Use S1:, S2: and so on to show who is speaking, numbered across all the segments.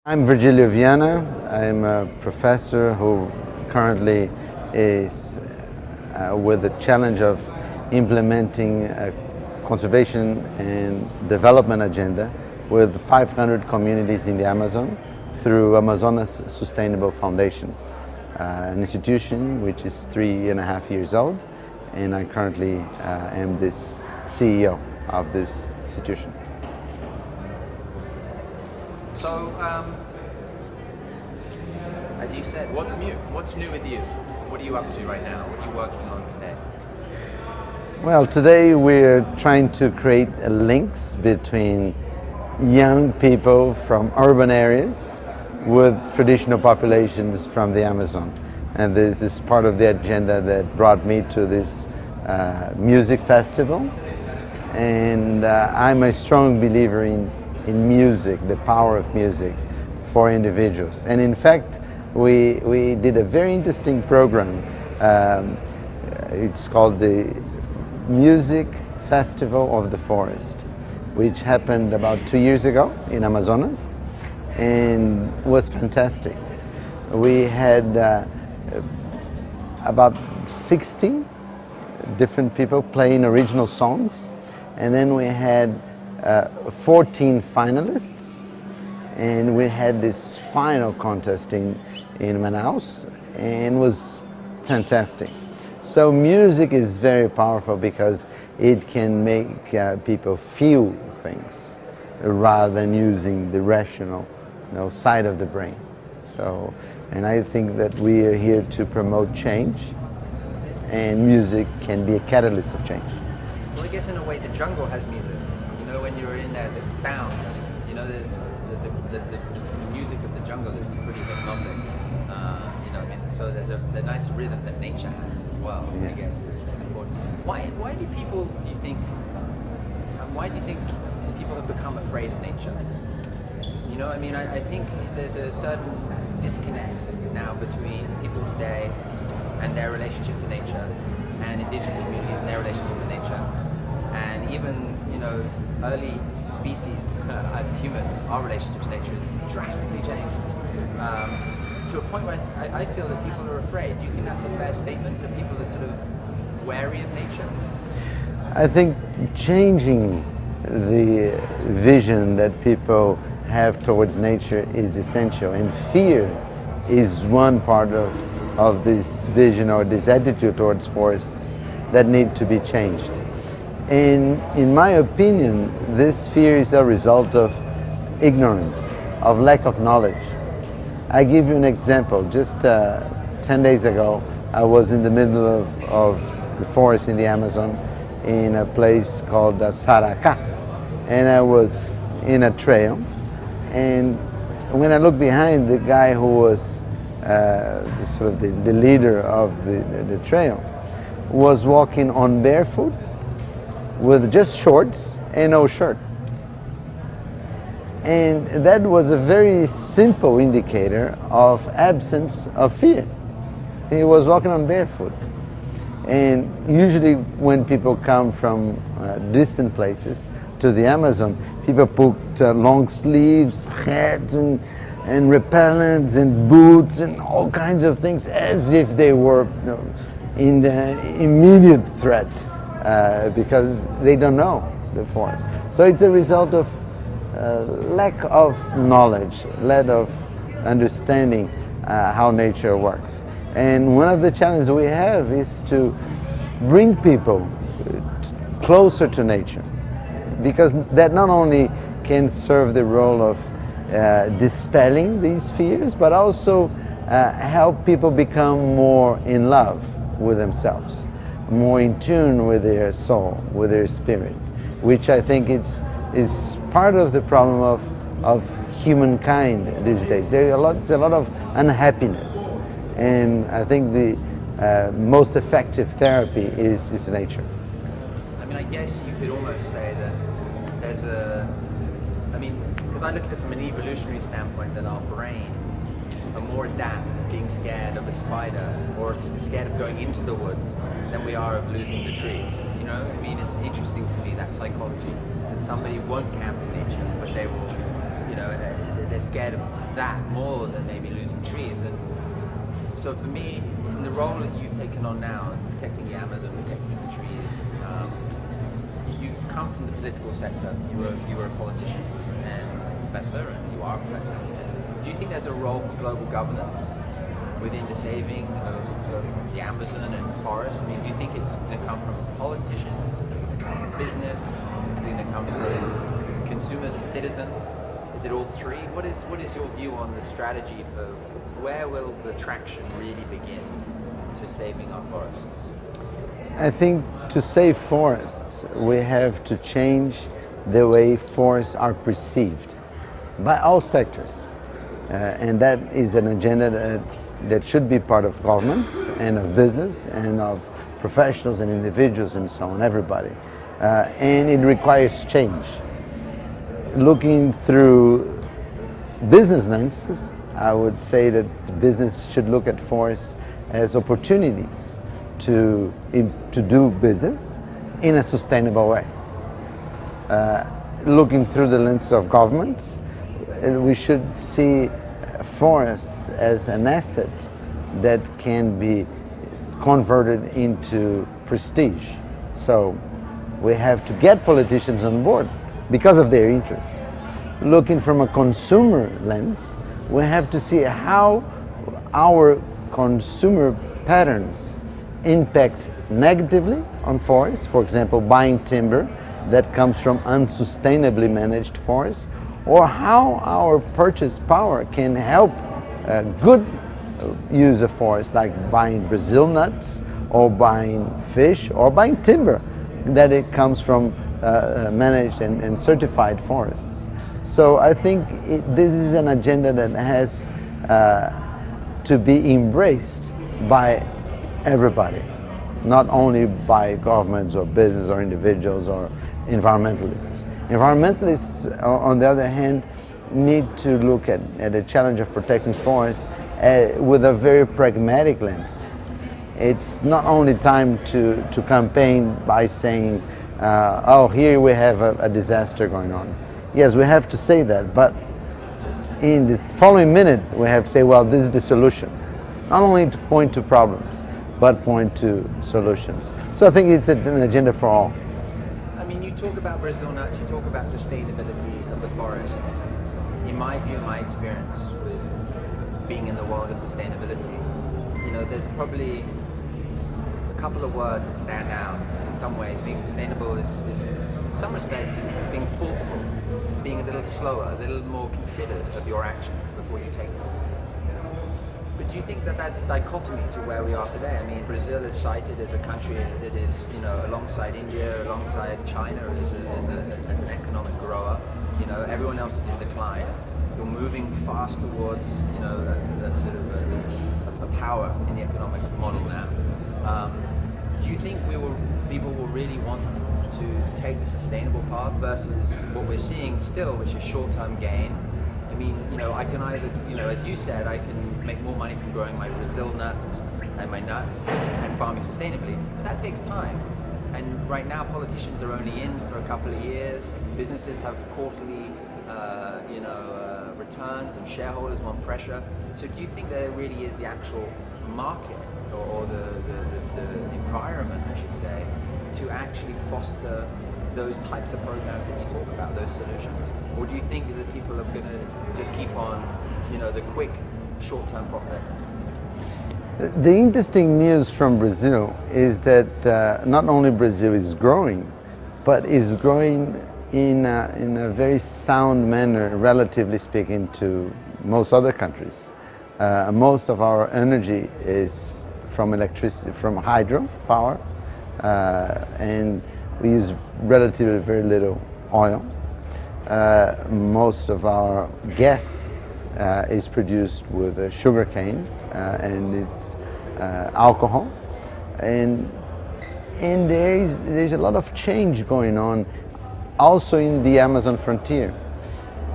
S1: I'm Virgilio Viana. I'm a professor who currently is with the challenge of implementing a conservation and development agenda with 500 communities in the Amazon through Amazonas Sustainable Foundation, an institution which is 3.5 years old, and I currently am the CEO of this institution.
S2: So, as you said, what's new? What's new with you? What are you up to right now? What are you working on today?
S1: Well, today we're trying to create links between young people from urban areas with traditional populations from the Amazon. And this is part of the agenda that brought me to this music festival. And I'm a strong believer in music, the power of music for individuals. And in fact, we did a very interesting program. It's called the Music Festival of the Forest, which happened about 2 years ago in Amazonas and was fantastic. We had about 60 different people playing original songs, and then we had 14 finalists, and we had this final contest in Manaus, and it was fantastic. So music is very powerful because it can make people feel things rather than using the rational, side of the brain. So, and I think that we are here to promote change, and music can be a catalyst of change.
S2: Well, I guess in a way the jungle has music. When you're in there, the sounds, there's the music of the jungle is pretty hypnotic. So there's the nice rhythm that nature has as well. Yeah. I guess is important. Why do people, do you think, people have become afraid of nature? I think there's a certain disconnect now between people today and their relationship to nature, and indigenous communities and their relationship to nature, and even early species as humans, our relationship to nature has drastically changed to a point where I feel that people are afraid. Do you think that's a fair statement, that people are sort of wary of nature?
S1: I think changing the vision that people have towards nature is essential, and fear is one part of this vision or this attitude towards forests that need to be changed. And in my opinion, this fear is a result of ignorance, of lack of knowledge. I give you an example. Just 10 days ago, I was in the middle of the forest in the Amazon in a place called Saracá. And I was in a trail. And when I looked behind, the guy who was the leader of the trail was walking on barefoot, with just shorts and no shirt. And that was a very simple indicator of absence of fear. He was walking on barefoot. And usually when people come from distant places to the Amazon, people put long sleeves, hats, and repellents and boots and all kinds of things as if they were in the immediate threat. Because they don't know the forest. So it's a result of lack of knowledge, lack of understanding how nature works. And one of the challenges we have is to bring people closer to nature, because that not only can serve the role of dispelling these fears, but also help people become more in love with themselves, more in tune with their soul, with their spirit, which I think is part of the problem of humankind these days. There's a lot of unhappiness, and I think the most effective therapy is nature.
S2: I guess you could almost say that there's because I look at it from an evolutionary standpoint, that our brains are more adapt to being scared of a spider or scared of going into the woods than we are of losing the trees. It's interesting to me, that psychology, that somebody won't camp in nature, but they will, they're scared of that more than maybe losing trees. And so for me, in the role that you've taken on now, protecting the Amazon, protecting the trees, you come from the political sector. You were a politician and professor, and you are a professor. Do you think there's a role for global governance within the saving of the Amazon and forests? I mean, do you think it's going to come from politicians? Is it going to come from business? Is it going to come from consumers and citizens? Is it all three? What is your view on the strategy for where will the traction really begin to saving our forests?
S1: I think to save forests, we have to change the way forests are perceived by all sectors. And that is an agenda that should be part of governments and of business and of professionals and individuals and so on, everybody. And it requires change. Looking through business lenses, I would say that business should look at forests as opportunities to do business in a sustainable way. Looking through the lens of governments, we should see forests as an asset that can be converted into prestige. So we have to get politicians on board because of their interest. Looking from a consumer lens, we have to see how our consumer patterns impact negatively on forests. For example, buying timber that comes from unsustainably managed forests, or how our purchase power can help good use of forests, like buying Brazil nuts, or buying fish, or buying timber that it comes from managed and certified forests. So I think this is an agenda that has to be embraced by everybody, not only by governments or business or individuals or environmentalists. Environmentalists, on the other hand, need to look at the challenge of protecting forests with a very pragmatic lens. It's not only time to campaign by saying, oh, here we have a disaster going on. Yes, we have to say that, but in the following minute we have to say, well, this is the solution. Not only to point to problems, but point to solutions. So I think it's an agenda for all.
S2: I mean, you talk about Brazil nuts, you talk about sustainability of the forest. In my view, my experience with being in the world of sustainability, you know, there's probably a couple of words that stand out in some ways. Being sustainable is in some respects, being thoughtful. It's being a little slower, a little more considered of your actions before you take them. But do you think that that's a dichotomy to where we are today? I mean, Brazil is cited as a country that is, you know, alongside India, alongside China as an economic grower. You know, everyone else is in decline. You're moving fast towards, you know, a sort of a power in the economic model now. Do you think people will really want to take the sustainable path versus what we're seeing still, which is short-term gain? I mean, you know, I can either, you know, as you said, I can make more money from growing my Brazil nuts and my nuts and farming sustainably, but that takes time. And right now, politicians are only in for a couple of years. Businesses have quarterly, returns, and shareholders want pressure. So, do you think there really is the actual market or the environment, I should say, to actually foster those types of programs that you talk about, those solutions? Or do you think that people are going to just keep on, you know, the quick short-term profit?
S1: The interesting news from Brazil is that not only Brazil is growing, but is growing in a very sound manner, relatively speaking, to most other countries. Most of our energy is from electricity, from hydro power, and we use relatively very little oil. Most of our gas is produced with sugar cane and it's alcohol, and there's a lot of change going on also in the Amazon frontier.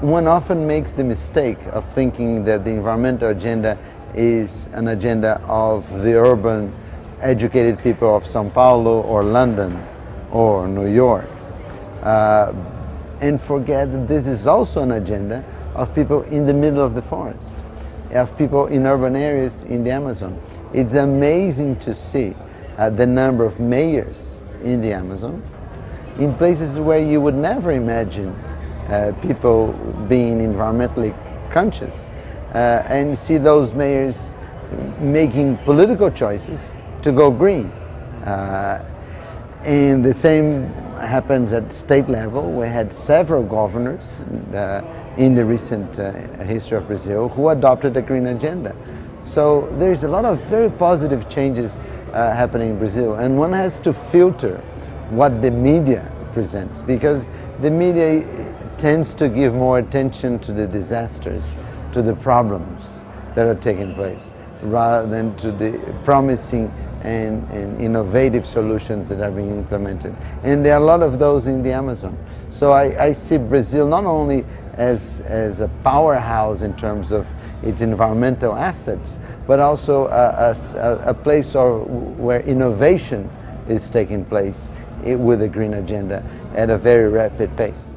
S1: One often makes the mistake of thinking that the environmental agenda is an agenda of the urban, educated people of São Paulo or London or New York, and forget that this is also an agenda of people in the middle of the forest, of people in urban areas in the Amazon. It's amazing to see the number of mayors in the Amazon, in places where you would never imagine people being environmentally conscious. And you see those mayors making political choices to go green. And the same happens at state level. We had several governors in the recent history of Brazil who adopted a green agenda. So there's a lot of very positive changes happening in Brazil, and one has to filter what the media presents, because the media tends to give more attention to the disasters, to the problems that are taking place, rather than to the promising and innovative solutions that are being implemented. And there are a lot of those in the Amazon. So I see Brazil not only as a powerhouse in terms of its environmental assets, but also a place where innovation is taking place with a green agenda at a very rapid pace.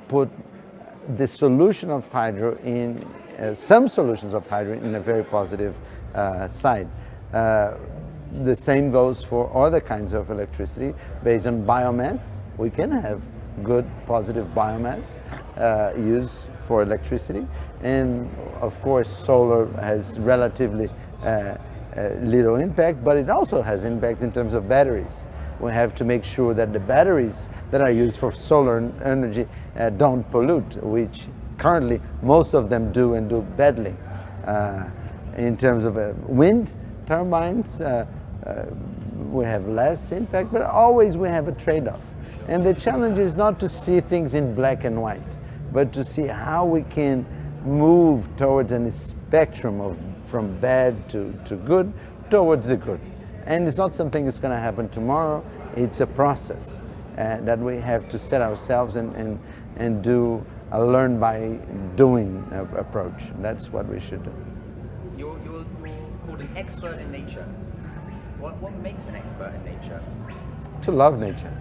S1: Put the solution of hydro in, some solutions of hydro in a very positive side. The same goes for other kinds of electricity based on biomass. We can have good positive biomass used for electricity, and of course solar has relatively little impact, but it also has impacts in terms of batteries. We have to make sure that the batteries that are used for solar energy don't pollute, which currently most of them do, and do badly. In terms of wind turbines, we have less impact, but always we have a trade-off. And the challenge is not to see things in black and white, but to see how we can move towards a spectrum of from bad to good, towards the good. And it's not something that's going to happen tomorrow. It's a process that we have to set ourselves and do a learn by doing approach. That's what we should do.
S2: You're called an expert in nature. What makes an expert in nature?
S1: To love nature.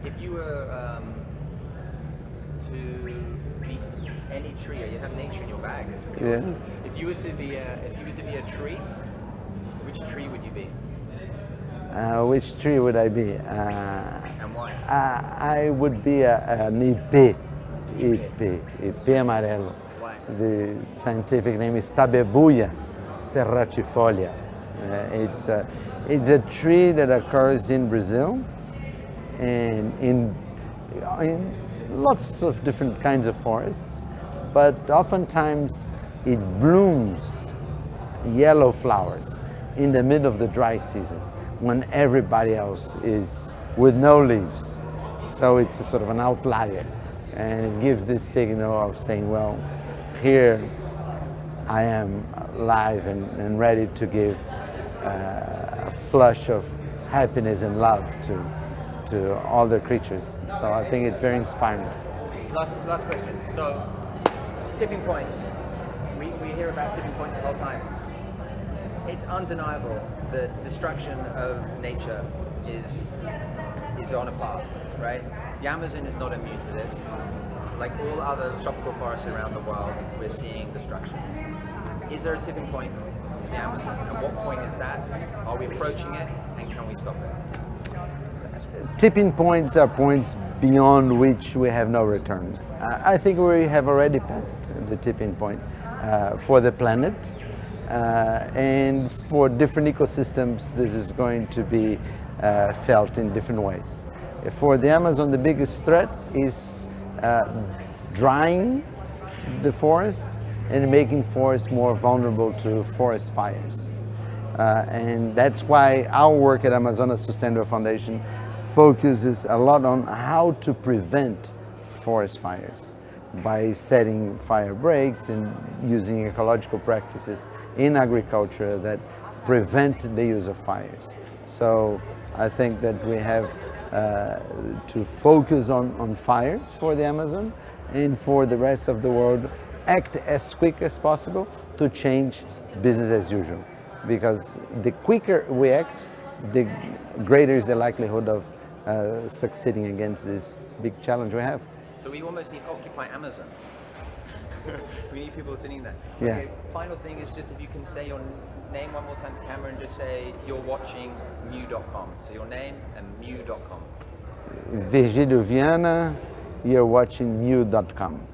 S2: If you were to be any tree, you have nature in your bag. It's pretty
S1: Yes.
S2: awesome. If you were to be a tree, which tree would you be?
S1: Which tree would I be?
S2: And why?
S1: I would be an Ipê. Ipê amarelo.
S2: Why?
S1: The scientific name is Tabebuia serratifolia. It's a tree that occurs in Brazil and in lots of different kinds of forests, but oftentimes it blooms yellow flowers in the middle of the dry season when everybody else is with no leaves. So it's a sort of an outlier, and it gives this signal of saying, well, here I am live and ready to give a flush of happiness and love to all the creatures. So I think it's very inspiring.
S2: Last question. So, tipping points. We hear about tipping points all the time. It's undeniable that destruction of nature is on a path, right? The Amazon is not immune to this. Like all other tropical forests around the world, we're seeing destruction. Is there a tipping point in the Amazon? And what point is that? Are we approaching it? And can we stop it?
S1: Tipping points are points beyond which we have no return. I think we have already passed the tipping point for the planet, and for different ecosystems this is going to be felt in different ways. For the Amazon, the biggest threat is drying the forest and making forests more vulnerable to forest fires. And that's why our work at Amazonas Sustainable Foundation focuses a lot on how to prevent forest fires. by setting fire breaks and using ecological practices in agriculture that prevent the use of fires. So I think that we have to focus on fires for the Amazon, and for the rest of the world act as quick as possible to change business as usual. Because the quicker we act, the greater is the likelihood of succeeding against this big challenge we have.
S2: So we almost need Occupy Amazon. We need people sitting there.
S1: Yeah.
S2: Okay, final thing is just if you can say your name one more time to the camera and just say you're watching mew.com. So your name and mew.com.
S1: Virgilio Viana, you're watching mew.com.